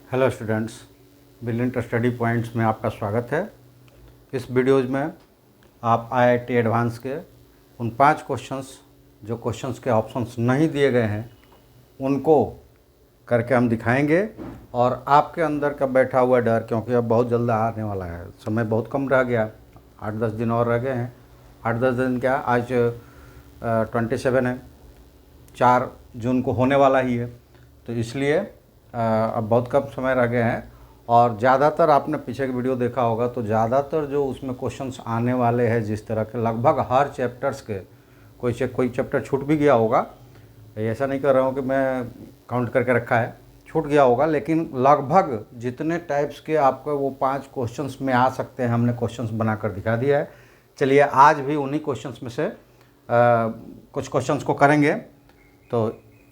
Hello students, brilliant study points में आपका स्वागत है। इस वीडियोज़ में आप आईआईटी एडवांस के उन 5 क्वेश्चंस जो क्वेश्चंस के ऑप्शंस नहीं दिए गए हैं उनको करके हम दिखाएंगे। और आपके अंदर का बैठा हुआ डर, क्योंकि अब बहुत जल्द आने वाला है, समय बहुत कम रह गया, 8-10 दिन और रह गए हैं। 8-10 दिन क्या, आज 27 है, 4 जून को होने वाला ही है, तो इसलिए अब बहुत कम समय रह गए हैं। और ज़्यादातर आपने पीछे की वीडियो देखा होगा तो ज़्यादातर जो उसमें क्वेश्चंस आने वाले हैं, जिस तरह के लगभग हर चैप्टर्स के, कोई चैप्टर छूट भी गया होगा, ऐसा नहीं कर रहा हूँ कि मैं काउंट करके रखा है, छूट गया होगा, लेकिन लगभग जितने टाइप्स के आपको वो 5 क्वेश्चंस में आ सकते हैं हमने क्वेश्चंस बनाकर दिखा दिया है। चलिए आज भी उन्हीं क्वेश्चंस में से कुछ क्वेश्चंस को करेंगे। तो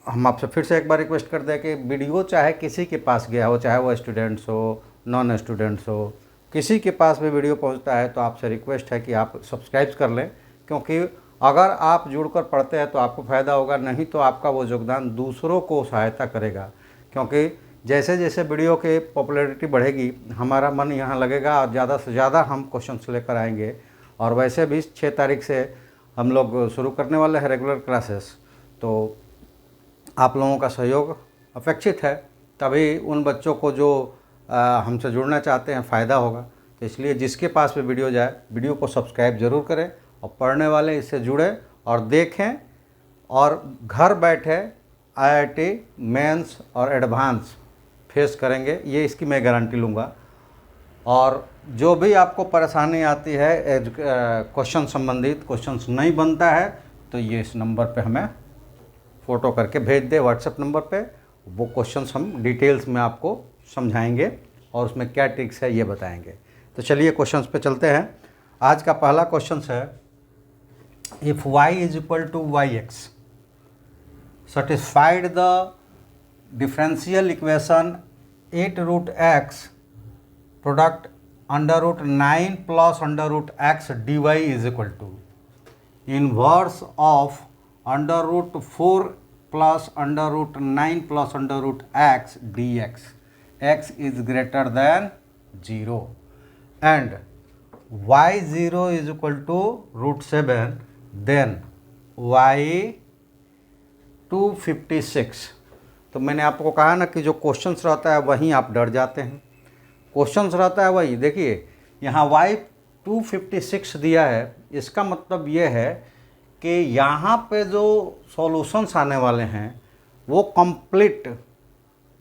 हम आपसे फिर से एक बार रिक्वेस्ट करते हैं कि वीडियो चाहे किसी के पास गया हो, चाहे वो स्टूडेंट्स हो, नॉन स्टूडेंट्स हो, किसी के पास भी वीडियो पहुंचता है तो आपसे रिक्वेस्ट है कि आप सब्सक्राइब कर लें, क्योंकि अगर आप जुड़कर पढ़ते हैं तो आपको फ़ायदा होगा, नहीं तो आपका वो योगदान दूसरों को सहायता करेगा। क्योंकि जैसे जैसे वीडियो की पॉपुलैरिटी बढ़ेगी हमारा मन यहाँ लगेगा और ज़्यादा से ज़्यादा हम क्वेश्चंस लेकर आएंगे। और वैसे भी 6 तारीख से हम लोग शुरू करने वाले हैं रेगुलर क्लासेस, तो आप लोगों का सहयोग अपेक्षित है, तभी उन बच्चों को जो हमसे जुड़ना चाहते हैं फ़ायदा होगा। तो इसलिए जिसके पास भी वीडियो जाए, वीडियो को सब्सक्राइब ज़रूर करें और पढ़ने वाले इससे जुड़े और देखें और घर बैठे आईआईटी मेंस और एडवांस फेस करेंगे, ये इसकी मैं गारंटी लूँगा। और जो भी आपको परेशानी आती है क्वेश्चन संबंधित, क्वेश्चंस नहीं बनता है, तो ये इस नंबर पे हमें फ़ोटो करके भेज दे व्हाट्सएप नंबर पे। वो क्वेश्चंस हम डिटेल्स में आपको समझाएंगे और उसमें क्या ट्रिक्स है ये बताएंगे। तो चलिए क्वेश्चंस पे चलते हैं। आज का पहला क्वेश्चन है, if y is equal to yx satisfied the differential equation 8√x product √9 plus √x dy is equal to inverse of √4 plus √9 plus √x dx, x is greater than 0 and y0 is equal to √7, then y 256। तो मैंने आपको कहा ना कि जो questions रहता है वहीं आप डर जाते हैं, क्वेश्चंस रहता है वही। देखिए यहाँ y 256 दिया है, इसका मतलब ये है कि यहाँ पे जो सॉल्यूशंस आने वाले हैं वो कंप्लीट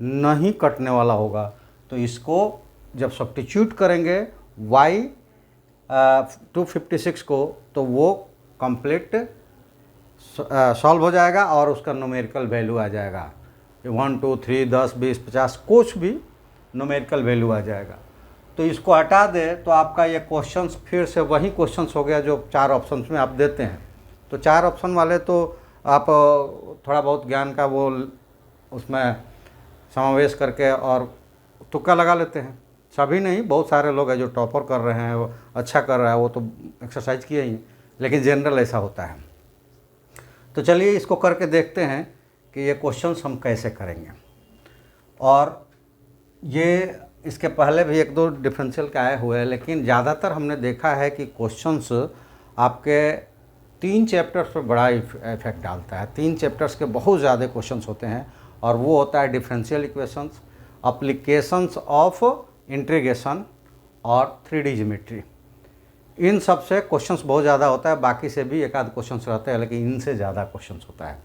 नहीं कटने वाला होगा। तो इसको जब सब्स्टिट्यूट करेंगे y 256 को, तो वो कंप्लीट सॉल्व हो जाएगा और उसका न्यूमेरिकल वैल्यू आ जाएगा 1 2 3 10 20 50, कुछ भी न्यूमेरिकल वैल्यू आ जाएगा। तो इसको हटा दे तो आपका ये क्वेश्चंस फिर से वही क्वेश्चंस हो गया जो 4 ऑप्शंस में आप देते हैं। तो 4 ऑप्शन वाले तो आप थोड़ा बहुत ज्ञान का वो उसमें समावेश करके और तुक्का लगा लेते हैं। सभी नहीं, बहुत सारे लोग हैं जो टॉपर कर रहे हैं, वो अच्छा कर रहा है, वो तो एक्सरसाइज किए ही, लेकिन जनरल ऐसा होता है। तो चलिए इसको करके देखते हैं कि ये क्वेश्चंस हम कैसे करेंगे। और ये इसके पहले भी 1-2 डिफरेंशियल के आए हुए हैं, लेकिन ज़्यादातर हमने देखा है कि क्वेश्चंस आपके 3 चैप्टर्स पर बड़ा इफेक्ट डालता है। 3 चैप्टर्स के बहुत ज़्यादा क्वेश्चंस होते हैं, और वो होता है differential equations, applications of integration और 3D ज्योमेट्री। इन सब से क्वेश्चंस बहुत ज़्यादा होता है, बाकी से भी एक आध क्वेश्चंस रहते हैं, लेकिन इनसे ज़्यादा क्वेश्चंस होता है।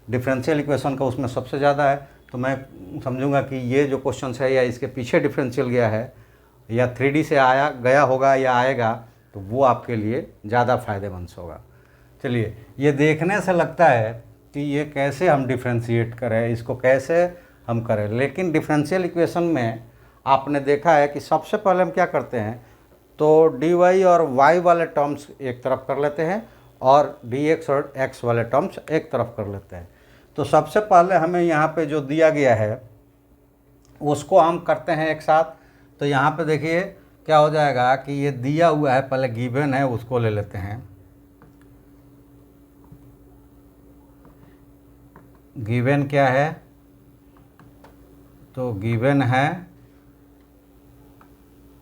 डिफरेंशियल इक्वेशन का उसमें सबसे ज़्यादा है, तो मैं समझूंगा कि ये जो क्वेश्चंस है या इसके पीछे डिफरेंशियल गया है या 3D से आया गया होगा या आएगा, तो वो आपके लिए ज़्यादा फ़ायदेमंद होगा। चलिए, ये देखने से लगता है कि ये कैसे हम डिफ्रेंशिएट करें, इसको कैसे हम करें, लेकिन डिफरेंशियल इक्वेशन में आपने देखा है कि सबसे पहले हम क्या करते हैं, तो dy और y वाले टर्म्स एक तरफ कर लेते हैं और dx और x वाले टर्म्स एक तरफ कर लेते हैं। तो सबसे पहले हमें यहाँ पे जो दिया गया है उसको हम करते हैं एक साथ। तो यहाँ पे देखिए क्या हो जाएगा कि ये दिया हुआ है, पहले गिवन है उसको ले लेते हैं। गिवन क्या है, तो गिवन है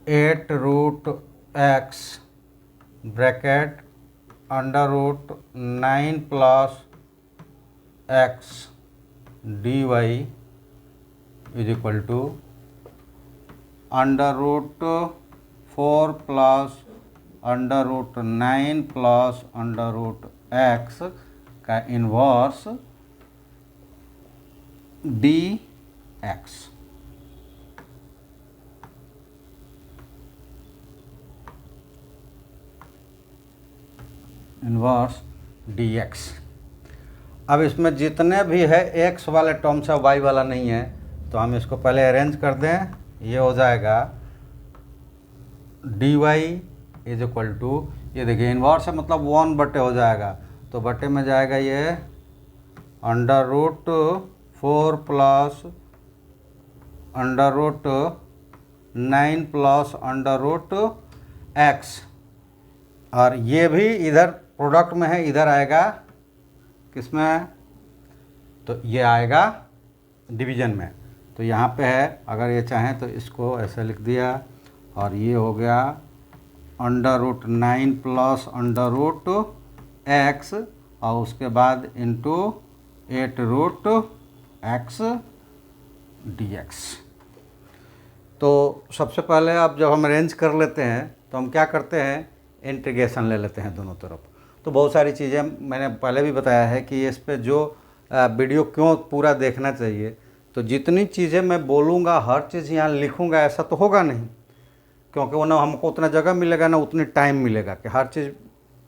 8√x bracket √9 plus x dy is equal to √4 plus √9 plus √x का इन्वर्स dx। Inverse dx। अब इसमें जितने भी है x वाले टर्म्स है y वाला नहीं है, तो हम इसको पहले अरेंज कर दें। ये हो जाएगा dy इज इक्वल टू, ये देखिए इन्वर्स है मतलब 1 बटे हो जाएगा, तो बटे में जाएगा ये √4 प्लस √9 प्लस √x, और ये भी इधर प्रोडक्ट में है, इधर आएगा किसमें, तो ये आएगा डिवीजन में। तो यहाँ पे है, अगर ये चाहें तो इसको ऐसे लिख दिया, और ये हो गया √9 प्लस √x और उसके बाद इंटू 8√x dx। तो सबसे पहले अब जब हम अरेंज कर लेते हैं तो हम क्या करते हैं, इंटीग्रेशन ले लेते हैं दोनों तरफ। तो बहुत सारी चीज़ें मैंने पहले भी बताया है कि इस पे जो वीडियो क्यों पूरा देखना चाहिए। तो जितनी चीज़ें मैं बोलूँगा हर चीज़ यहाँ लिखूँगा ऐसा तो होगा नहीं, क्योंकि वो ना हमको उतना जगह मिलेगा ना उतनी टाइम मिलेगा कि हर चीज़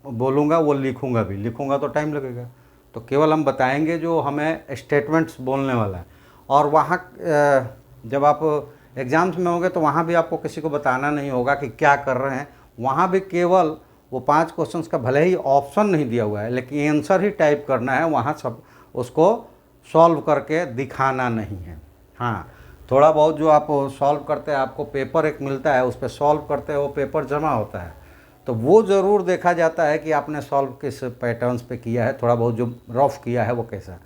बोलूँगा वो लिखूँगा भी, लिखूँगा तो टाइम लगेगा। तो केवल हम बताएंगे जो हमें स्टेटमेंट्स बोलने वाला है। और वहाँ जब आप एग्ज़ाम्स में होंगे तो वहाँ भी आपको किसी को बताना नहीं होगा कि क्या कर रहे हैं। वहाँ भी केवल वो 5 क्वेश्चंस का भले ही ऑप्शन नहीं दिया हुआ है, लेकिन आंसर ही टाइप करना है, वहाँ सब उसको सॉल्व करके दिखाना नहीं है। हाँ, थोड़ा बहुत जो आप सॉल्व करते हैं, आपको पेपर एक मिलता है, उस पर सॉल्व करते हैं, वो पेपर जमा होता है, तो वो ज़रूर देखा जाता है कि आपने सॉल्व किस पैटर्न्स पे किया है, थोड़ा बहुत जो रफ किया है वो कैसा है।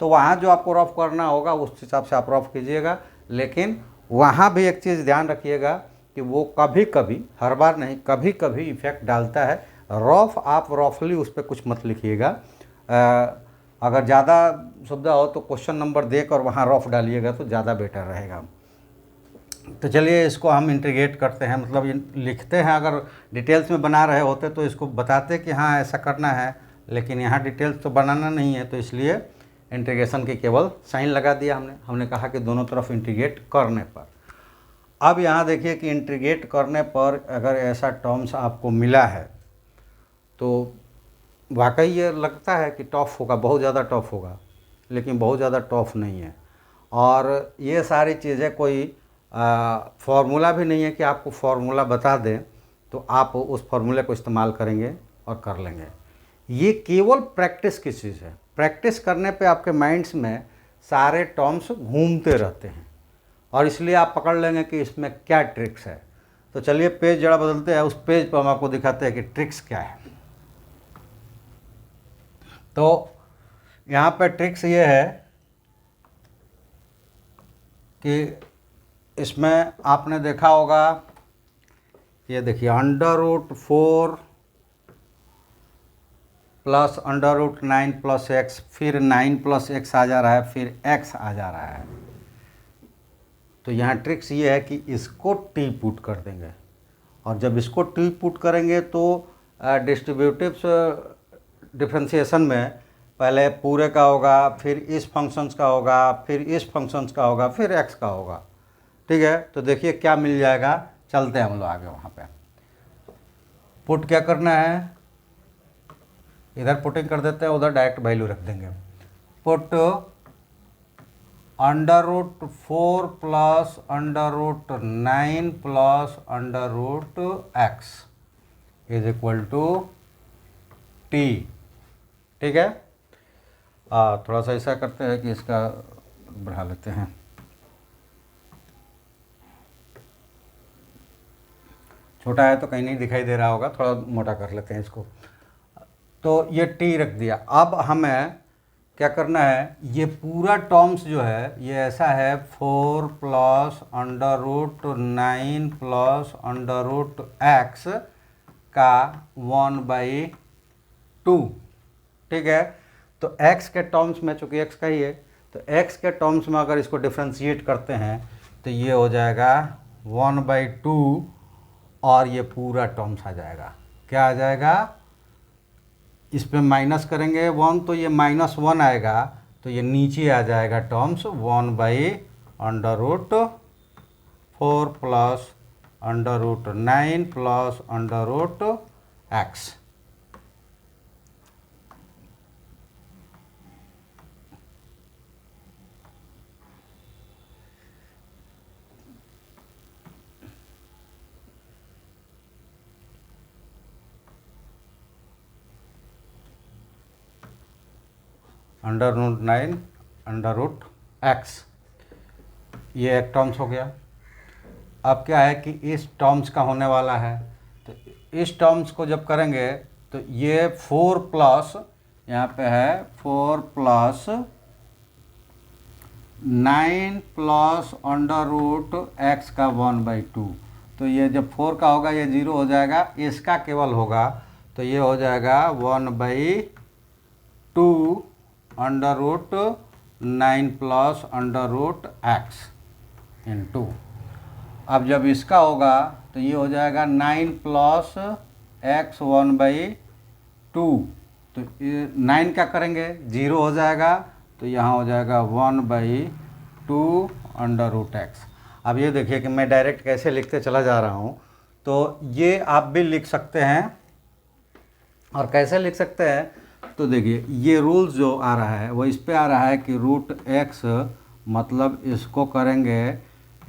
तो वहाँ जो आपको रफ करना होगा उस हिसाब से आप रफ कीजिएगा। लेकिन वहाँ भी एक चीज़ ध्यान रखिएगा कि वो कभी कभी, हर बार नहीं, कभी कभी इफ़ेक्ट डालता है। रफ आप रफली उस पर कुछ मत लिखिएगा। अगर ज़्यादा सुविधा हो तो क्वेश्चन नंबर देकर और वहाँ रफ डालिएगा तो ज़्यादा बेटर रहेगा। तो चलिए इसको हम इंटीग्रेट करते हैं, मतलब लिखते हैं। अगर डिटेल्स में बना रहे होते तो इसको बताते कि हाँ ऐसा करना है, लेकिन यहाँ डिटेल्स तो बनाना नहीं है, तो इसलिए इंटीग्रेशन की केवल साइन लगा दिया हमने कहा कि दोनों तरफ इंटीग्रेट करने पर। अब यहाँ देखिए कि इंटीग्रेट करने पर अगर ऐसा टर्म्स आपको मिला है तो वाकई ये लगता है कि टफ होगा, बहुत ज़्यादा टफ होगा, लेकिन बहुत ज़्यादा टफ नहीं है। और ये सारी चीज़ें कोई फार्मूला भी नहीं है कि आपको फार्मूला बता दें तो आप उस फार्मूले को इस्तेमाल करेंगे और कर लेंगे। ये केवल प्रैक्टिस की चीज़ है। प्रैक्टिस करने पे आपके माइंड्स में सारे टर्म्स घूमते रहते हैं और इसलिए आप पकड़ लेंगे कि इसमें क्या ट्रिक्स है। तो चलिए पेज जरा बदलते हैं, उस पेज पर हम आपको दिखाते हैं कि ट्रिक्स क्या है। तो यहाँ पे ट्रिक्स ये है कि इसमें आपने देखा होगा, ये देखिए √4 प्लस √9 प्लस x, फिर 9 प्लस x आ जा रहा है, फिर x आ जा रहा है। तो यहाँ ट्रिक्स ये है कि इसको t पुट कर देंगे, और जब इसको t पुट करेंगे तो डिस्ट्रीब्यूटिव्स डिफरेंशिएशन में पहले पूरे का होगा, फिर इस फंक्शंस का होगा, फिर इस फंक्शंस का होगा, फिर x का होगा। ठीक है, तो देखिए क्या मिल जाएगा। चलते हैं हम लोग आगे। वहाँ पे पुट क्या करना है, इधर पुटिंग कर देते हैं, उधर डायरेक्ट वैल्यू रख देंगे। Put √4 plus √9 plus √x is equal to t। ठीक है, थोड़ा सा ऐसा करते हैं कि इसका बढ़ा लेते हैं। छोटा है तो कहीं नहीं दिखाई दे रहा होगा, थोड़ा मोटा कर लेते हैं इसको। तो ये t रख दिया। अब हमें क्या करना है, ये पूरा टर्म्स जो है ये ऐसा है 4 plus under root 9 plus under root x का 1/2। ठीक है, तो x के टर्म्स में, चूँकि x का ही है, तो x के टर्म्स में अगर इसको डिफ्रेंशिएट करते हैं तो ये हो जाएगा 1/2 और ये पूरा टर्म्स आ जाएगा। क्या आ जाएगा, इस पे माइनस करेंगे 1 तो ये -1 आएगा, तो ये नीचे आ जाएगा terms 1/√4 plus √9 plus √x। √9 √x, ये एक टर्म्स हो गया। अब क्या है कि इस टर्म्स का होने वाला है, तो इस टर्म्स को जब करेंगे तो ये 4 प्लस, यहाँ पे है 4 प्लस 9 प्लस √x का 1/2, तो ये जब 4 का होगा ये 0 हो जाएगा, इसका केवल होगा तो ये हो जाएगा 1/2 √9 प्लस √x इंटू। अब जब इसका होगा तो ये हो जाएगा 9 प्लस x 1/2, तो 9 क्या करेंगे 0 हो जाएगा, तो यहाँ हो जाएगा 1/2 √x। अब ये देखिए कि मैं डायरेक्ट कैसे लिखते चला जा रहा हूँ, तो ये आप भी लिख सकते हैं। और कैसे लिख सकते हैं, तो देखिए ये रूल्स जो आ रहा है वो इस पे आ रहा है कि √x मतलब इसको करेंगे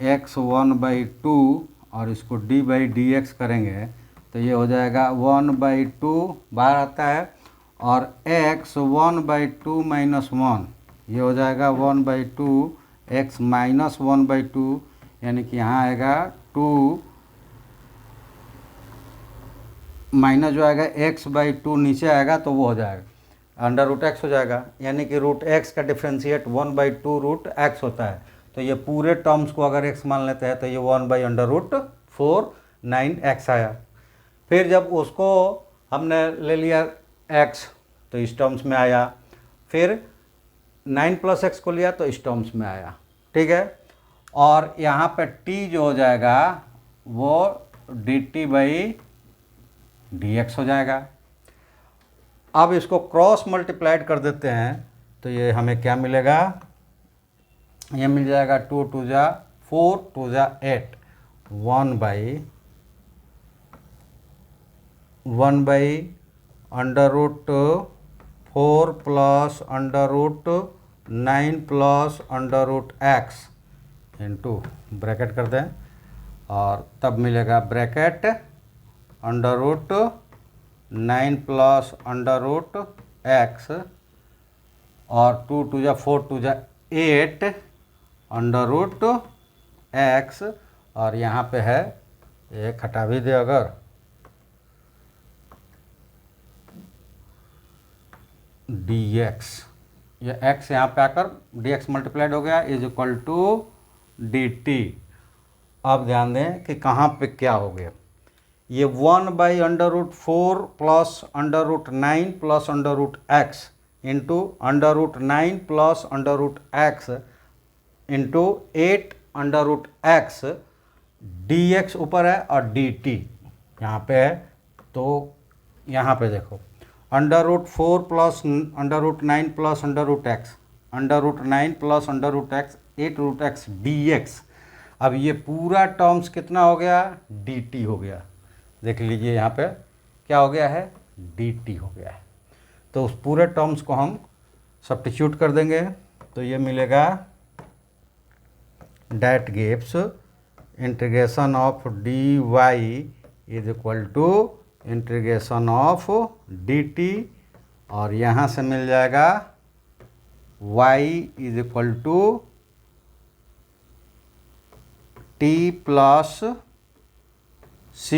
x 1/2 और इसको d/dx करेंगे तो ये हो जाएगा 1/2 बाहर आता है, और x 1/2 - 1 ये हो जाएगा 1/2 x - 1/2, यानी कि यहाँ आएगा 2 माइनस जो आएगा x/2 नीचे आएगा तो वो हो जाएगा √x हो जाएगा, यानी कि √x का डिफ्रेंशिएट 1/2 √x होता है। तो ये पूरे टर्म्स को अगर x मान लेते हैं तो ये 1/√4 9x आया। फिर जब उसको हमने ले लिया x तो इस टर्म्स में आया, फिर 9 + x को लिया तो इस टर्म्स में आया। ठीक है, और यहाँ पे t जो हो जाएगा वो dt/dx हो जाएगा। अब इसको क्रॉस मल्टीप्लाइड कर देते हैं तो ये हमें क्या मिलेगा, ये मिल जाएगा 2 × 2 = 4 2 × 8 1/√4 plus √9 plus √x into bracket कर दें, और तब मिलेगा ब्रैकेट √9 प्लस √x और 2 × 2 = 4 2 × 8 √x, और यहाँ पे है एक हटा भी दे अगर dx, ये x यहाँ पे आकर dx मल्टीप्लाइड हो गया = dt। अब ध्यान दें कि कहाँ पे क्या हो गया, ये 1/√4 plus √9 plus √x into √9 plus √x into 8 √x dx ऊपर है और dt यहाँ पे है। तो यहाँ पे देखो √4 plus √9 plus √x √9 plus √x 8 √x dx। अब ये पूरा टर्म्स कितना हो गया, dt हो गया। देख लीजिए यहाँ पे क्या हो गया है, dt हो गया है। तो उस पूरे टर्म्स को हम सब्स्टिट्यूट कर देंगे तो ये मिलेगा that gives integration of dy = integration of dt, और यहाँ से मिल जाएगा y = t प्लस c,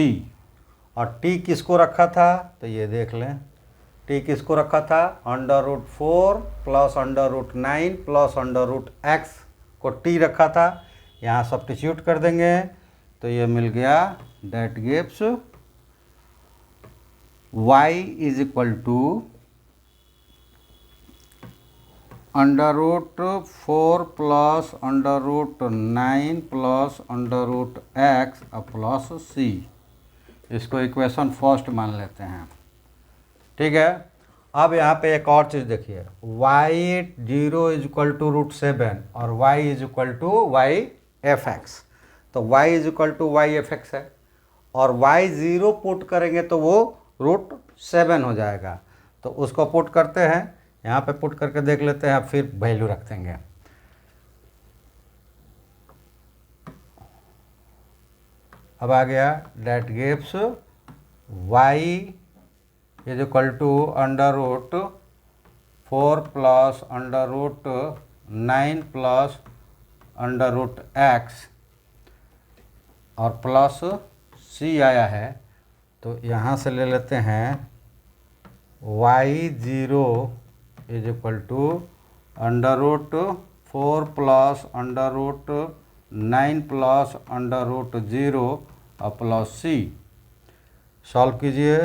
और t किसको रखा था तो ये देख लें, टी किसको रखा था, √4 प्लस √9 प्लस √x को टी रखा था। यहाँ सब्स्टिट्यूट कर देंगे तो ये मिल गया, that gives y is equal to √4 plus √9 plus √x plus c। इसको इक्वेशन फर्स्ट मान लेते हैं, ठीक है। अब यहाँ पे एक और चीज़ देखिए, y0 इज इक्वल टू √7 और y is equal to y(f(x). तो y is equal to y(f(x) है और y0 पुट करेंगे तो वो √7 हो जाएगा। तो उसको पुट करते हैं, यहाँ पे पुट करके देख लेते हैं, फिर वैल्यू रख देंगे। अब आ गया, that gives y is equal to √4 plus √9 plus √x और प्लस c आया है। तो यहाँ से ले लेते हैं y0 is equal to √4 plus √9 plus √0 और प्लस c। सॉल्व कीजिए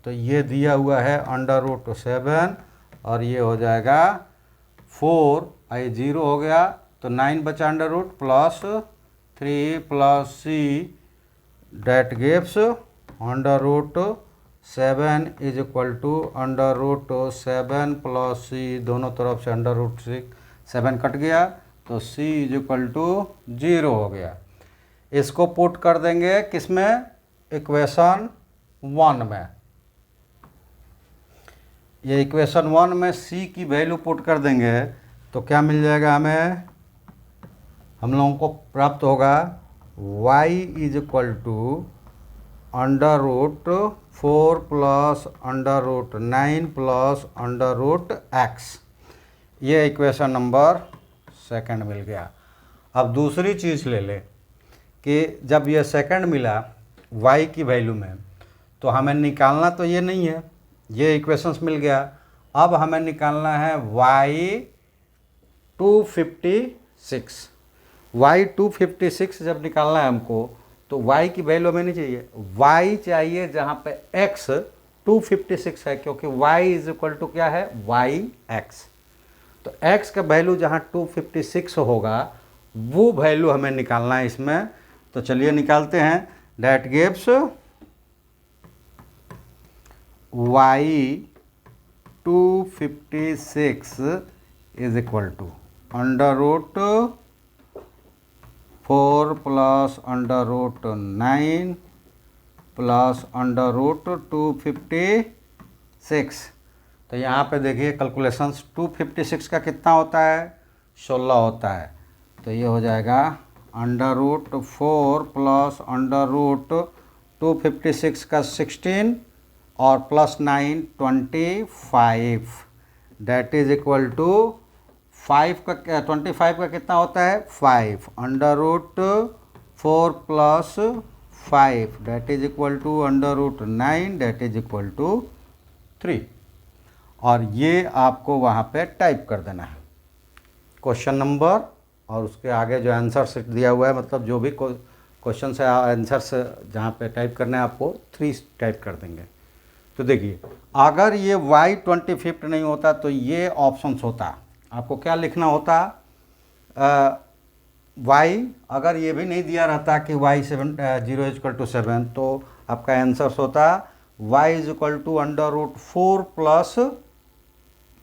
तो ये दिया हुआ है √7 और ये हो जाएगा 4, आई 0 हो गया तो 9 बचा √ plus 3 plus c, that gives √7 is equal to √7 plus c, दोनों तरफ से √7 कट गया तो c इज इक्वल टू 0 हो गया। इसको पुट कर देंगे किसमें, इक्वेशन 1 में। ये इक्वेशन 1 में c की वैल्यू पुट कर देंगे तो क्या मिल जाएगा हमें, हम लोगों को प्राप्त होगा y is equal to √4 plus √9 plus √x। ये इक्वेशन नंबर 2 मिल गया। अब दूसरी चीज़ ले लें कि जब ये सेकंड मिला y की वैल्यू में, तो हमें निकालना तो ये नहीं है, ये इक्वेशंस मिल गया। अब हमें निकालना है y256 जब निकालना है हमको, तो y की वैल्यू हमें नहीं चाहिए, y चाहिए जहाँ पे x 256 है, क्योंकि y इज इक्वल टू क्या है, yx। तो x का वैल्यू जहाँ 256 होगा वो वैल्यू हमें निकालना है इसमें। तो चलिए निकालते हैं, that gives y256 is equal to √4 plus √9 plus √256। तो यहाँ पे देखिए कैलकुलेशंस, 256 का कितना होता है, 16 होता है। तो ये हो जाएगा √4 प्लस √256 का 16 और plus 9 25, that is equal to 5 का 25 का कितना होता है, 5 √4 plus 5 that is equal to √9 that is equal to 3। और ये आपको वहाँ पे टाइप कर देना है क्वेश्चन नंबर, और उसके आगे जो आंसर सेट दिया हुआ है, मतलब जो भी क्वेश्चन है आंसर्स जहाँ पे टाइप करना है आपको 3 टाइप कर देंगे। तो देखिए, अगर ये y25 नहीं होता तो ये ऑप्शंस होता, आपको क्या लिखना होता, y अगर ये भी नहीं दिया रहता कि y0 इज इक्वल टू 7, तो आपका आंसर होता y is equal to √4 plus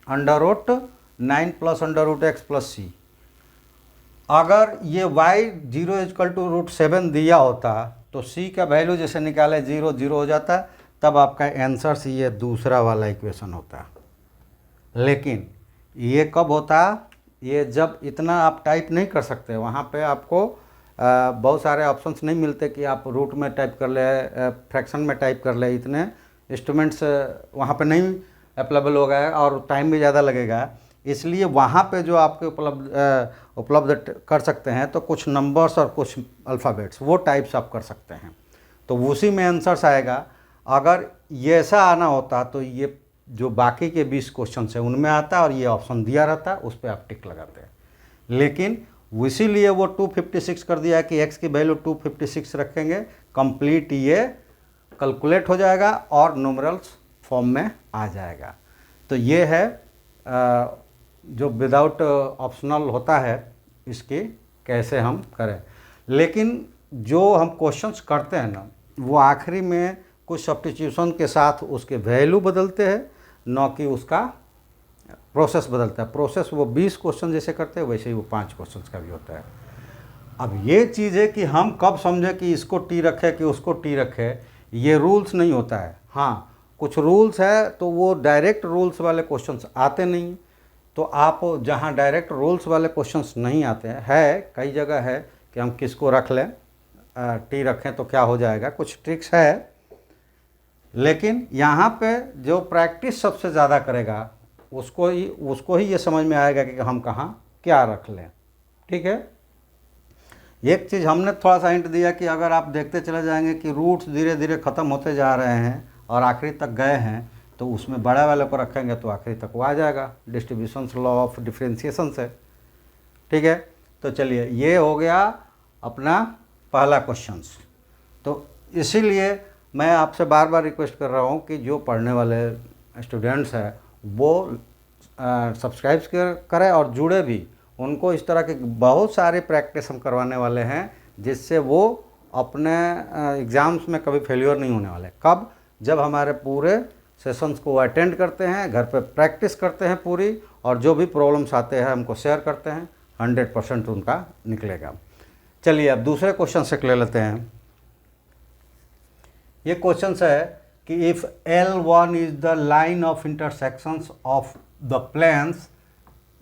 √9 plus √x plus c। अगर ये y0 इज इक्वल टू √7 दिया होता तो c का वैल्यू जैसे निकाले 0 0 हो जाता, तब आपका आंसर ये दूसरा वाला इक्वेशन होता। लेकिन ये कब होता, ये जब इतना आप टाइप नहीं कर सकते, वहाँ पे आपको बहुत सारे ऑप्शंस नहीं मिलते कि आप रूट में टाइप कर ले, फ्रैक्शन में टाइप कर ले, इतने इंस्ट्रूमेंट्स वहाँ पे नहीं अवेलेबल हो गए और टाइम भी ज़्यादा लगेगा। इसलिए वहाँ पे जो आपके उपलब्ध कर सकते हैं, तो कुछ नंबर्स और कुछ अल्फ़ाबेट्स वो टाइप्स आप कर सकते हैं, तो उसी में आंसर्स आएगा। अगर ये ऐसा आना होता तो ये जो बाकी के 20 क्वेश्चन है उनमें आता है और ये ऑप्शन दिया रहता है, उस पर आप टिक लगाते हैं। लेकिन इसीलिए वो 256 कर दिया है कि x की वैल्यू 256 रखेंगे, कंप्लीट ये कैलकुलेट हो जाएगा और न्यूमरल्स फॉर्म में आ जाएगा। तो ये है जो विदाउट ऑप्शनल होता है, इसकी कैसे हम करें। लेकिन जो हम क्वेश्चंस करते हैं ना, वो आखिरी में कुछ सब्स्टिट्यूशन के साथ उसके वैल्यू बदलते हैं, न कि उसका प्रोसेस बदलता है। प्रोसेस वो 20 क्वेश्चन जैसे करते हैं वैसे ही वो 5 क्वेश्चन का भी होता है। अब ये चीज़ है कि हम कब समझें कि इसको टी रखे कि उसको टी रखे, ये रूल्स नहीं होता है। हाँ, कुछ रूल्स है तो वो डायरेक्ट रूल्स वाले क्वेश्चंस आते नहीं। तो आप जहाँ डायरेक्ट रूल्स वाले क्वेश्चंस नहीं आते हैं, कई जगह है कि हम किसको रख लें, टी रखें तो क्या हो जाएगा, कुछ ट्रिक्स है। लेकिन यहाँ पे जो प्रैक्टिस सबसे ज़्यादा करेगा उसको ही ये समझ में आएगा कि हम कहाँ क्या रख लें। ठीक है, एक चीज़ हमने थोड़ा सा हिंट दिया कि अगर आप देखते चले जाएंगे कि रूट्स धीरे धीरे ख़त्म होते जा रहे हैं और आखिरी तक गए हैं, तो उसमें बड़े वाले को रखेंगे तो आखिरी तक वो आ जाएगा। डिस्ट्रीब्यूशन लॉ ऑफ डिफरेंशिएशन से। ठीक है, तो चलिए ये हो गया अपना पहला क्वेश्चंस। तो इसीलिए मैं आपसे बार बार रिक्वेस्ट कर रहा हूँ कि जो पढ़ने वाले स्टूडेंट्स हैं वो सब्सक्राइब करें और जुड़े भी। उनको इस तरह के बहुत सारे प्रैक्टिस हम करवाने वाले हैं, जिससे वो अपने एग्ज़ाम्स में कभी फेलियर नहीं होने वाले। कब? जब हमारे पूरे सेशंस को अटेंड करते हैं, घर पे प्रैक्टिस करते हैं पूरी, और जो भी प्रॉब्लम्स आते हैं हमको शेयर करते हैं, 100% उनका निकलेगा। चलिए अब दूसरे क्वेश्चन से ले लेते हैं। ये क्वेश्चन है कि if L1 is the line of intersections of the planes,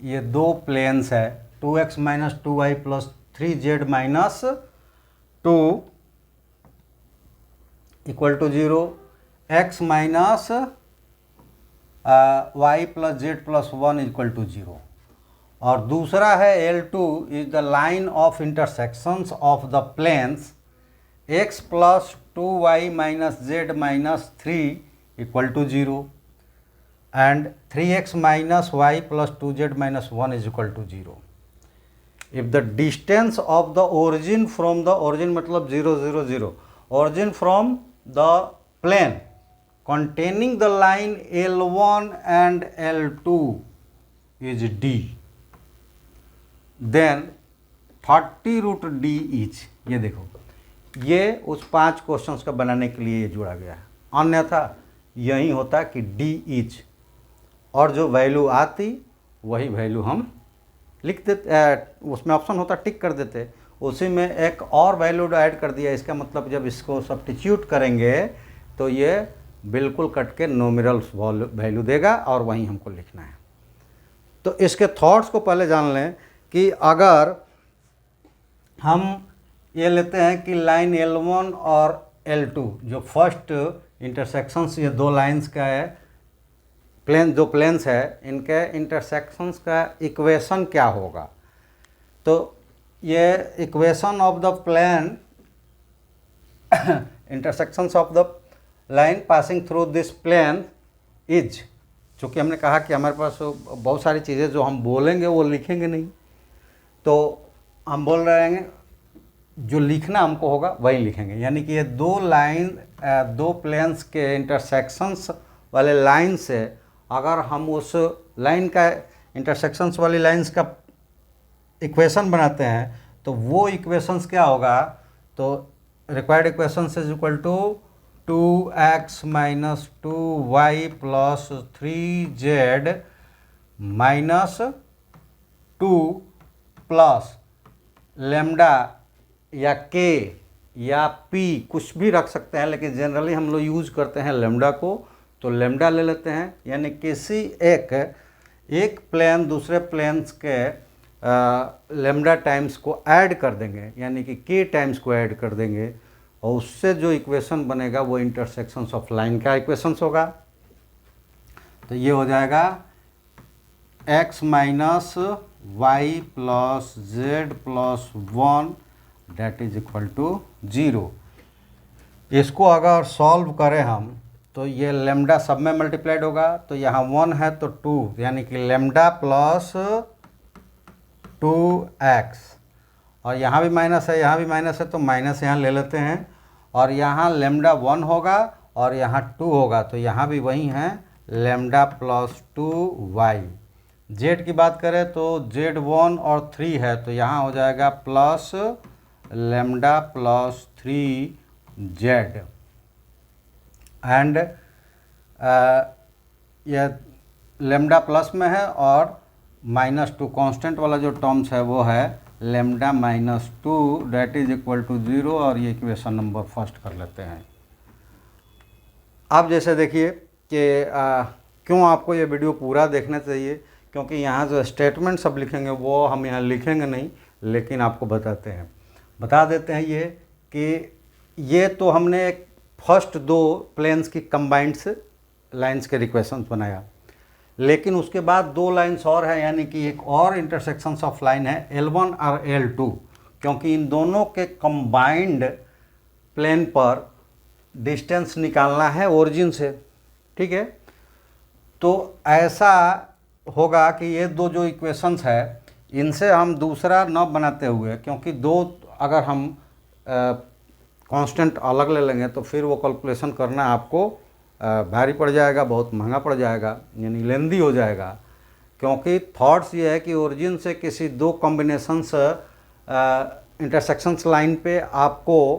ये दो प्लेन्स है 2x - 2y + 3z - 2 = 0, x - y + z + 1 = 0। और दूसरा है L2 is the line of intersections of the planes x + 2y - z - 3 = 0 and 3x - y + 2z - 1 = 0. If the distance of the origin from the origin मतलब 0 0 0 origin from the plane containing the line L1 and L2 is D, then 30√D each। ये देखो, ये उस 5 questions का बनाने के लिए ये जुड़ा गया है। अन्यथा यही होता कि D each, और जो वैल्यू आती वही वैल्यू हम लिख देते, उसमें ऑप्शन होता टिक कर देते, उसी में एक और वैल्यू ऐड कर दिया। इसका मतलब जब इसको सब्स्टिट्यूट करेंगे तो ये बिल्कुल कट के नॉमिनल्स वैल्यू देगा और वहीं हमको लिखना है। तो इसके थॉट्स को पहले जान लें कि अगर हम ये लेते हैं कि लाइन L1 और L2 जो फर्स्ट इंटरसेक्शंस, ये दो लाइंस का है, जो प्लेन्स है, इनके इंटरसेक्शंस का इक्वेशन क्या होगा। तो ये equation of the plane intersections of the line passing through this plane is, चूँकि हमने कहा कि हमारे पास बहुत सारी चीज़ें जो हम बोलेंगे वो लिखेंगे नहीं, तो हम बोल रहे हैं जो लिखना हमको होगा वही लिखेंगे। यानी कि ये दो प्लेन्स के इंटरसेक्शंस वाले लाइन से अगर हम उस लाइन का इंटरसेक्शंस वाली लाइंस का इक्वेशन बनाते हैं तो वो इक्वेशंस क्या होगा, तो required equations is equal to 2x - 2y + 3z - 2 plus lambda या k या p कुछ भी रख सकते हैं, लेकिन जनरली हम लोग यूज करते हैं लेमडा को, तो लेमडा ले लेते हैं। यानी किसी एक प्लेन दूसरे प्लेन्स के लेमडा टाइम्स को ऐड कर देंगे, यानी कि k टाइम्स को ऐड कर देंगे, और उससे जो इक्वेशन बनेगा वो इंटरसेक्शंस ऑफ लाइन का इक्वेशंस होगा। तो ये हो जाएगा x - y + z + 1 = 0। इसको अगर सॉल्व करें हम तो ये लेमडा सब में मल्टीप्लाइड होगा, तो यहाँ 1 है तो 2, यानी कि लेमडा प्लस 2x, और यहाँ भी माइनस है, यहाँ भी माइनस है, तो माइनस यहाँ ले लेते हैं, और यहाँ लेमडा 1 होगा और यहाँ 2 होगा, तो यहाँ भी वही है लेमडा प्लस 2y। z की बात करें तो z1 और 3 है, तो यहाँ हो जाएगा plus lambda plus 3z, and यह लेमडा प्लस में है और -2 कांस्टेंट वाला जो टर्म्स है वो है lambda -2 that is equal to 0, और ये इक्वेशन नंबर फर्स्ट कर लेते हैं। अब जैसे देखिए कि क्यों आपको ये वीडियो पूरा देखना चाहिए, क्योंकि यहाँ जो स्टेटमेंट सब लिखेंगे वो हम यहाँ लिखेंगे नहीं, लेकिन आपको बता देते हैं ये कि ये तो हमने फर्स्ट 2 प्लेन्स की कंबाइंड्स लाइंस के इक्वेशंस बनाया, लेकिन उसके बाद 2 लाइंस और है, यानी कि एक और इंटरसेक्शंस ऑफ लाइन है L1 और L2, क्योंकि इन दोनों के कंबाइंड प्लेन पर डिस्टेंस निकालना है ओरिजिन से, ठीक है। तो ऐसा होगा कि ये 2 जो इक्वेशंस है इनसे हम दूसरा न बनाते हुए, क्योंकि 2 अगर हम कांस्टेंट अलग ले लेंगे तो फिर वो कैलकुलेशन करना आपको भारी पड़ जाएगा, बहुत महंगा पड़ जाएगा, यानी लेंदी हो जाएगा, क्योंकि थॉट्स ये है कि ओरिजिन से किसी 2 कॉम्बिनेशंस इंटरसेक्शंस लाइन पे आपको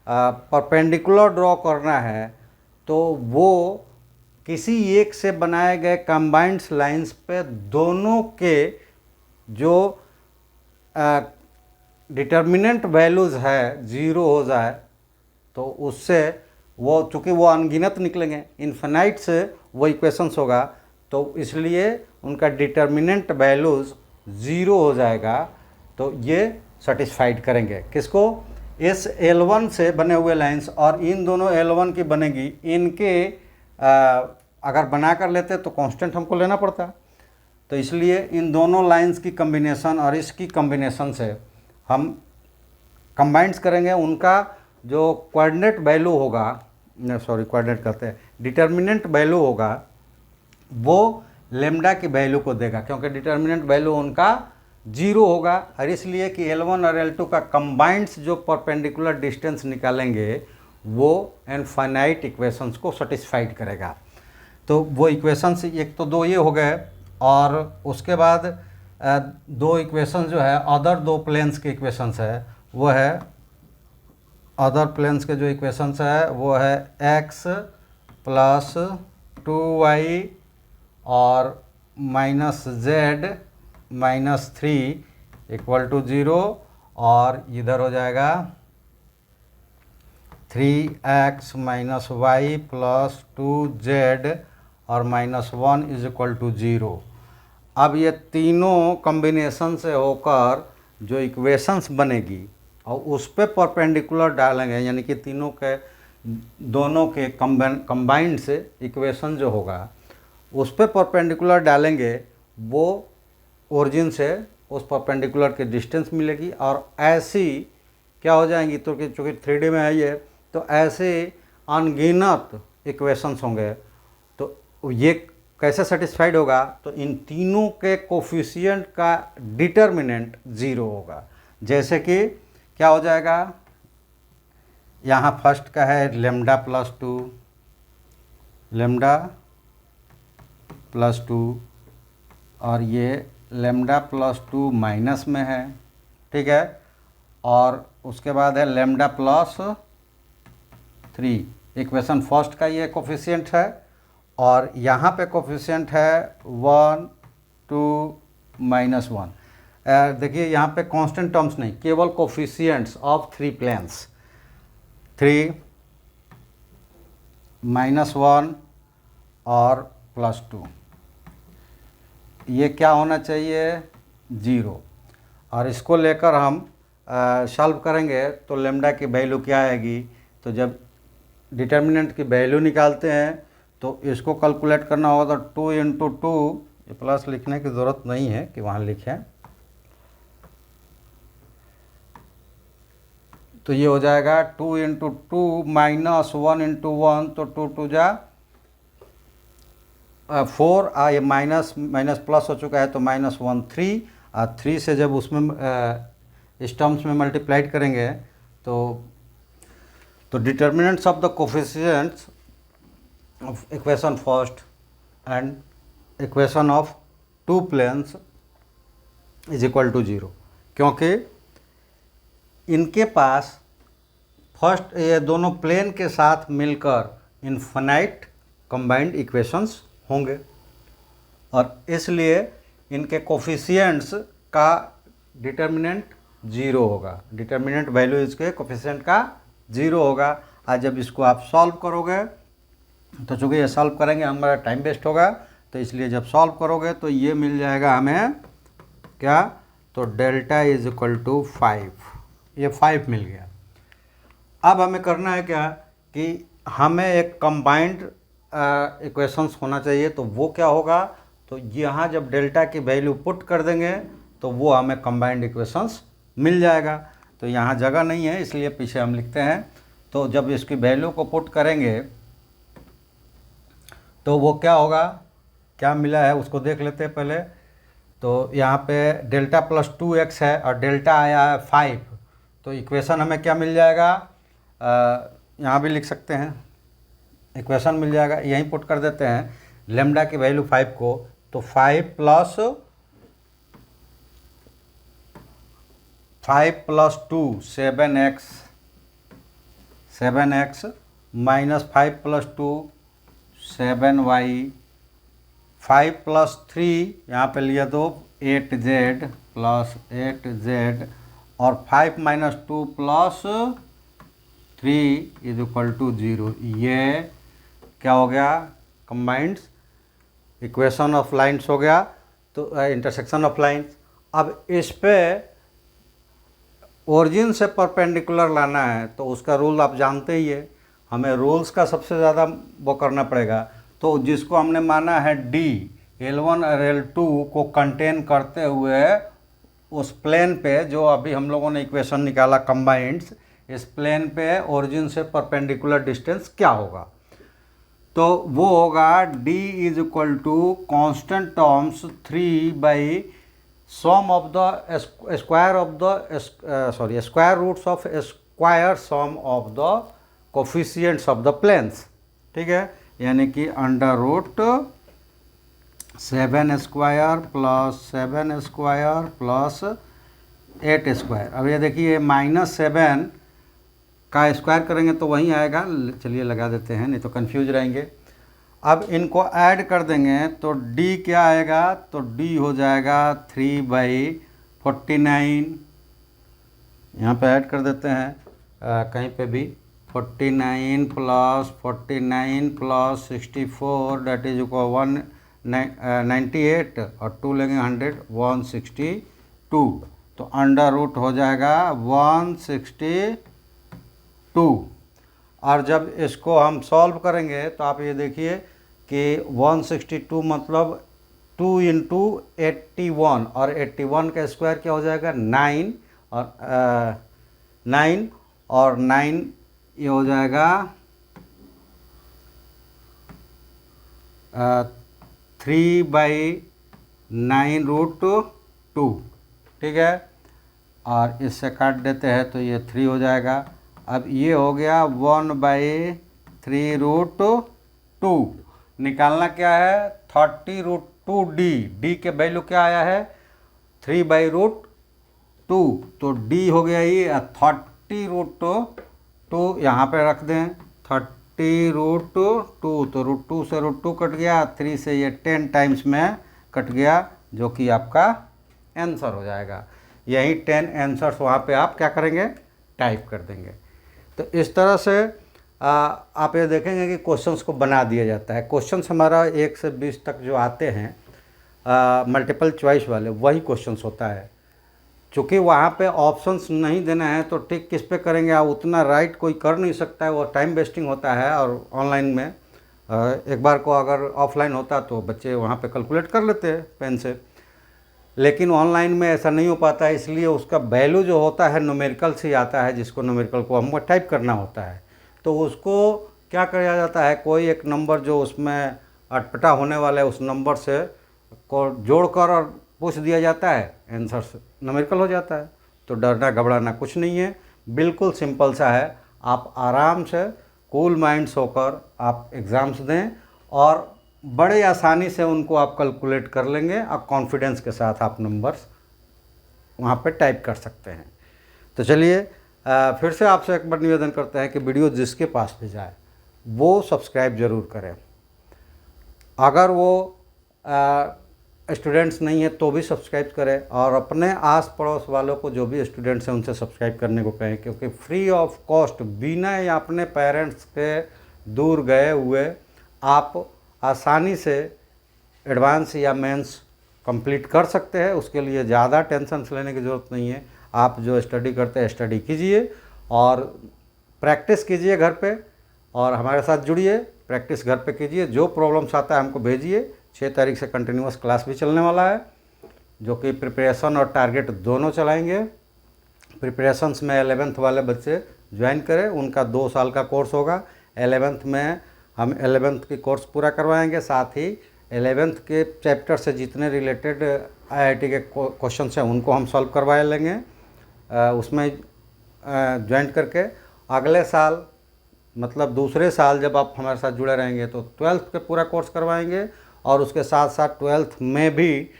परपेंडिकुलर ड्रॉ करना है, तो वो किसी एक से बनाए गए कंबाइंड लाइंस पे दोनों के जो डिटर्मिनेंट वैल्यूज़ है 0 हो जाए, तो उससे वो चूँकि वो अनगिनत निकलेंगे, इन्फिनाइट से वो इक्वेशंस होगा, तो इसलिए उनका डिटर्मिनेंट वैल्यूज़ 0 हो जाएगा, तो ये सेटिस्फाइड करेंगे किसको, इस L1 से बने हुए लाइंस, और इन दोनों L1 की बनेगी, इनके अगर बना कर लेते तो कांस्टेंट हमको लेना पड़ता, तो इसलिए इन दोनों लाइंस की कम्बिनेशन और इसकी कम्बिनेशन से हम कंबाइंड्स करेंगे, उनका जो कोऑर्डिनेट वैल्यू होगा, कोऑर्डिनेट कहते हैं, डिटर्मिनेंट वैल्यू होगा, वो लेमडा की वैल्यू को देगा, क्योंकि डिटर्मिनेंट वैल्यू उनका 0 होगा, और इसलिए कि L1 और L2 का कंबाइंड्स जो परपेंडिकुलर डिस्टेंस निकालेंगे वो इनफाइनाइट इक्वेशंस को सेटिस्फाइड करेगा। तो वो इक्वेशंस एक तो 2 ये हो गए, और उसके बाद 2 इक्वेशंस जो है अदर 2 प्लेन्स के इक्वेशंस है, वो है अदर प्लेन्स के जो इक्वेशंस है वो है x प्लस 2y और -z -3 इक्वल टू 0, और इधर हो जाएगा 3x -y प्लस 2z और -1 इज इक्वल टू 0। अब ये तीनों कॉम्बिनेशन से होकर जो इक्वेशंस बनेगी और उस पर परपेंडिकुलर डालेंगे, यानी कि तीनों के दोनों के कंबाइंड से इक्वेशन जो होगा उस पर परपेंडिकुलर डालेंगे, वो ओरिजिन से उस परपेंडिकुलर की डिस्टेंस मिलेगी, और ऐसी क्या हो जाएंगी, तो चूँकि 3D में है ये, तो ऐसे अनगिनत इक्वेशंस होंगे। तो ये कैसे सेटिस्फाइड होगा, तो इन तीनों के कोफिशिएंट का डिटर्मिनेंट 0 होगा। जैसे कि क्या हो जाएगा, यहाँ फर्स्ट का है लेमडा प्लस 2, लेमडा प्लस 2, और ये लेमडा प्लस 2 माइनस में है, ठीक है, और उसके बाद है लेमडा प्लस 3, इक्वेशन फर्स्ट का ये कोफिशिएंट है, और यहाँ पे कोफिशिएंट है 1 2 -1। देखिए यहाँ पे कांस्टेंट टर्म्स नहीं, केवल कोफिशिएंट्स ऑफ 3 प्लेन्स, 3 -1 और +2, ये क्या होना चाहिए 0, और इसको लेकर हम सॉल्व करेंगे तो लेमडा की वैल्यू क्या आएगी। तो जब डिटर्मिनेंट की वैल्यू निकालते हैं तो इसको कैलकुलेट करना होगा, तो 2 × 2, ये प्लस लिखने की ज़रूरत नहीं है कि वहाँ लिखें, तो ये हो जाएगा 2 × 2 -1 × 1, तो 2 2 जा 4 ये माइनस माइनस प्लस हो चुका है तो -1 3 और 3 से जब उसमें इस टर्म्स में मल्टीप्लाइड करेंगे तो determinants of the coefficients of equation first and equation of two planes is equal to 0, क्योंकि इनके पास फर्स्ट ये दोनों प्लेन के साथ मिलकर इन्फिनाइट कंबाइंड इक्वेशंस होंगे और इसलिए इनके कोफिशिएंट्स का डिटर्मिनेंट 0 होगा, डिटर्मिनेंट वैल्यू इसके कोफिशिएंट का 0 होगा। आज जब इसको आप सॉल्व करोगे तो चूँकि ये सॉल्व करेंगे हमारा टाइम वेस्ट होगा, तो इसलिए जब सॉल्व करोगे तो ये मिल जाएगा हमें क्या, तो डेल्टा इज इक्वल टू 5, ये 5 मिल गया। अब हमें करना है क्या कि हमें एक कंबाइंड इक्वेशंस होना चाहिए, तो वो क्या होगा, तो यहाँ जब डेल्टा की वैल्यू पुट कर देंगे तो वो हमें कंबाइंड इक्वेशंस मिल जाएगा। तो यहाँ जगह नहीं है इसलिए पीछे हम लिखते हैं। तो जब इसकी वैल्यू को पुट करेंगे तो वो क्या होगा, क्या मिला है उसको देख लेते हैं पहले। तो यहाँ पे डेल्टा प्लस 2x है और डेल्टा आया है 5, तो इक्वेशन हमें क्या मिल जाएगा, यहाँ भी लिख सकते हैं, इक्वेशन मिल जाएगा, यहीं पुट कर देते हैं लेम्डा की वैल्यू 5 को, तो 5 plus 2 7x minus 5 plus 2 7y, 5 plus 3 यहाँ पे लिया तो 8z प्लस 8z और 5 minus 2 plus 3 is equal to 0। ये क्या हो गया, कंबाइंड इक्वेशन ऑफ लाइन्स हो गया, तो इंटरसेक्शन ऑफ लाइन्स। अब इस पे ओरिजिन से परपेंडिकुलर लाना है तो उसका रूल आप जानते ही है, हमें रूल्स का सबसे ज़्यादा वो करना पड़ेगा। तो जिसको हमने माना है D L1 और L2 को कंटेन करते हुए उस प्लेन पे जो अभी हम लोगों ने इक्वेशन निकाला कंबाइंड्स, इस प्लेन पे ओरिजिन से परपेंडिकुलर डिस्टेंस क्या होगा, तो वो होगा D is equal to constant terms 3 by sum of the square of the square roots of square sum of the coefficients of the planes. ठीक है, यानी कि under root 7 square plus 8 square. अब ये देखिए -7 का स्क्वायर करेंगे तो वहीं आएगा, चलिए लगा देते हैं नहीं तो कंफ्यूज रहेंगे। अब इनको ऐड कर देंगे तो D क्या आएगा, तो D हो जाएगा 3/49, यहाँ पे ऐड कर देते हैं कहीं पे भी, 49 प्लस 64 डेट इज इक्वल 98 और 2 लेंगे 100 162, तो अंडर रूट हो जाएगा 162। और जब इसको हम सॉल्व करेंगे तो आप ये देखिए कि 162 मतलब 2 इंटू 81 और 81 का स्क्वायर क्या हो जाएगा 9 और 9 ये हो जाएगा 3/9√2। ठीक है, और इससे काट देते हैं तो ये 3 हो जाएगा। अब ये हो गया 1/3√2। निकालना क्या है, 30√2D, D के वैल्यू क्या आया है 3/√2, तो D हो गया ये 30√2, यहाँ पे रख दें 30√2, तो √2 से √2 कट गया, 3 से ये 10 टाइम्स में कट गया, जो कि आपका आंसर हो जाएगा। यही 10 आंसर्स वहाँ पे आप क्या करेंगे, टाइप कर देंगे। तो इस तरह से आप ये देखेंगे कि क्वेश्चंस को बना दिया जाता है। क्वेश्चंस हमारा 1 से 20 तक जो आते हैं मल्टीपल चॉइस वाले, वही क्वेश्चंस होता है। चूँकि वहाँ पे ऑप्शंस नहीं देना है तो टिक किस पे करेंगे, आप उतना राइट कोई कर नहीं सकता है, वो टाइम वेस्टिंग होता है। और ऑनलाइन में एक बार को अगर ऑफलाइन होता तो बच्चे वहाँ पे कैलकुलेट कर लेते हैं पेन से, लेकिन ऑनलाइन में ऐसा नहीं हो पाता है, इसलिए उसका वैल्यू जो होता है न्यूमेरिकल से आता है, जिसको न्यूमेरिकल को हमको टाइप करना होता है। तो उसको क्या किया जाता है, कोई एक नंबर जो उसमें अटपटा होने वाले उस नंबर से को जोड़कर और पूछ दिया जाता है, आंसर न्यूमेरिकल हो जाता है। तो डरना घबराना कुछ नहीं है, बिल्कुल सिंपल सा है। आप आराम से कूल माइंड्स होकर आप एग्ज़ाम्स दें और बड़े आसानी से उनको आप कैलकुलेट कर लेंगे और कॉन्फिडेंस के साथ आप नंबर्स वहाँ पे टाइप कर सकते हैं। तो चलिए फिर से आपसे एक बार निवेदन करते हैं कि वीडियो जिसके पास भी जाए वो सब्सक्राइब ज़रूर करें। अगर वो स्टूडेंट्स नहीं है तो भी सब्सक्राइब करें और अपने आस पड़ोस वालों को जो भी स्टूडेंट्स हैं उनसे सब्सक्राइब करने को कहें, क्योंकि फ्री ऑफ कॉस्ट बिना या अपने पेरेंट्स के दूर गए हुए आप आसानी से एडवांस या मेंस कंप्लीट कर सकते हैं। उसके लिए ज़्यादा टेंशन लेने की ज़रूरत नहीं है। आप जो स्टडी करते हैं स्टडी कीजिए और प्रैक्टिस कीजिए घर पे और हमारे साथ जुड़िए, प्रैक्टिस घर पे कीजिए। जो प्रॉब्लम्स आता है हमको भेजिए। 6 तारीख से कंटिन्यूस क्लास भी चलने वाला है, जो कि प्रिपरेशन और टारगेट दोनों चलाएंगे। प्रिपरेशंस में 11th वाले बच्चे ज्वाइन करें, उनका 2 साल का कोर्स होगा। 11th में हम 11th की कोर्स पूरा करवाएंगे, साथ ही 11th के चैप्टर से जितने रिलेटेड IIT के क्वेश्चन हैं उनको हम सॉल्व करवा लेंगे। उसमें ज्वाइन करके अगले साल मतलब दूसरे साल जब आप हमारे साथ जुड़े रहेंगे तो 12th के पूरा कोर्स करवाएंगे और उसके साथ साथ 12th में भी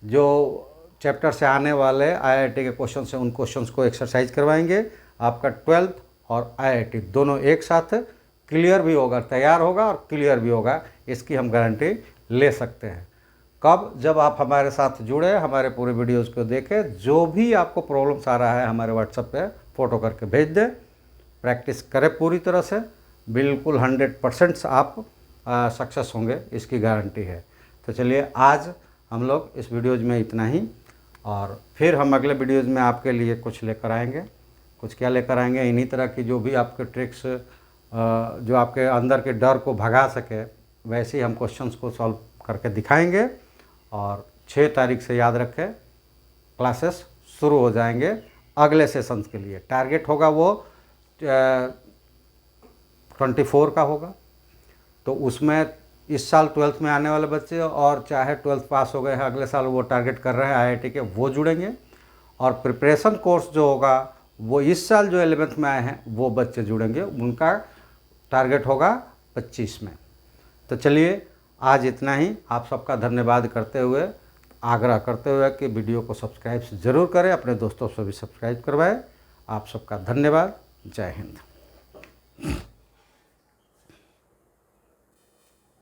जो चैप्टर से आने वाले IIT के क्वेश्चन हैं उन क्वेश्चंस को एक्सरसाइज करवाएंगे। आपका 12th और IIT दोनों एक साथ क्लियर भी होगा, तैयार होगा और क्लियर भी होगा, इसकी हम गारंटी ले सकते हैं। कब? जब आप हमारे साथ जुड़े, हमारे पूरे वीडियोज़ को देखें। जो भी आपको प्रॉब्लम्स आ रहा है हमारे व्हाट्सएप पे फ़ोटो करके भेज दें, प्रैक्टिस करें पूरी तरह से, बिल्कुल 100% आप सक्सेस होंगे, इसकी गारंटी है। तो चलिए आज हम लोग इस वीडियोज़ में इतना ही, और फिर हम अगले वीडियोज़ में आपके लिए कुछ लेकर आएंगे। कुछ क्या लेकर आएंगे? इन्हीं तरह की जो भी आपके ट्रिक्स जो आपके अंदर के डर को भगा सके, वैसे ही हम क्वेश्चंस को सॉल्व करके दिखाएंगे। और 6 तारीख से याद रखें क्लासेस शुरू हो जाएंगे अगले सेशंस के लिए। टारगेट होगा वो 24 का होगा। तो उसमें इस साल 12th में आने वाले बच्चे और चाहे 12th पास हो गए हैं अगले साल वो टारगेट कर रहे हैं IIT के, वो जुड़ेंगे। और प्रिपरेशन कोर्स जो होगा वो इस साल जो 11th में आए हैं वो बच्चे जुड़ेंगे, उनका टारगेट होगा 25 में। तो चलिए आज इतना ही। आप सबका धन्यवाद करते हुए, आग्रह करते हुए कि वीडियो को सब्सक्राइब ज़रूर करें, अपने दोस्तों से भी सब्सक्राइब करवाएं। आप सबका धन्यवाद। जय हिंद।